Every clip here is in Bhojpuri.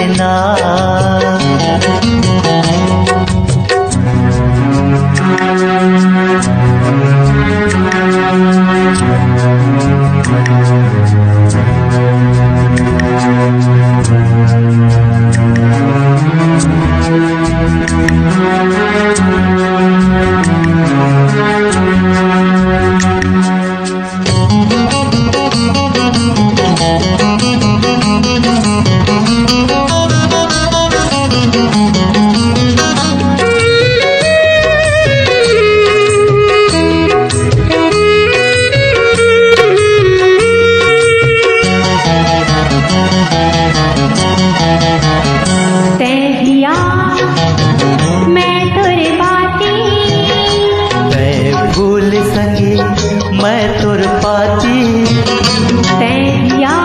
लेना। मैं तुर पाती तैया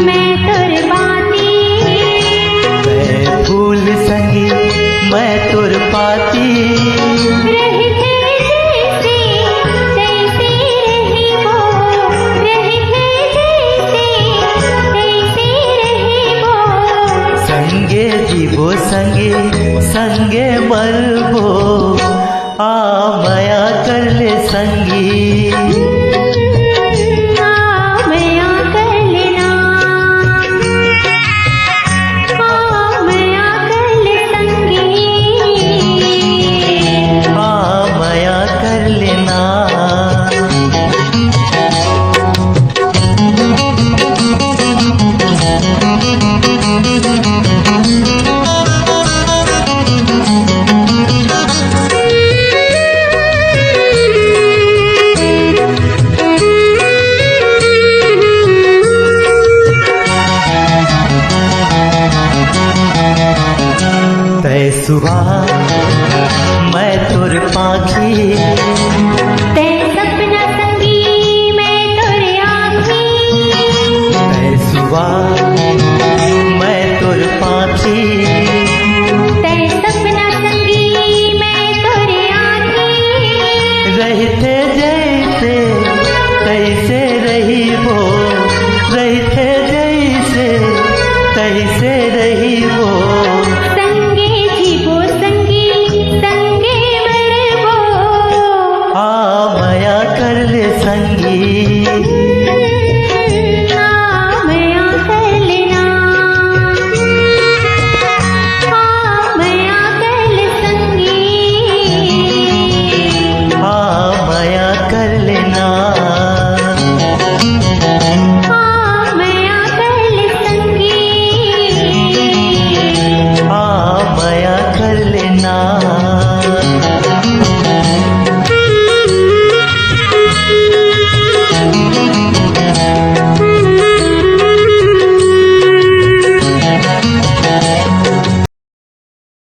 मैं तुर पाती मैं फूल संगी मैं तुर पाती रहते जैसे तैसे रहे वो रहते जैसे तैसे रहे वो संगे जीवो संगे संगे मरबो आ माया कर ले संगी माया कर लेना माया कर ले संगी माया कर लेना। तै सुबह मैं तुर पाखी तै सपना संगी मैं तुर आँखी तै सुबह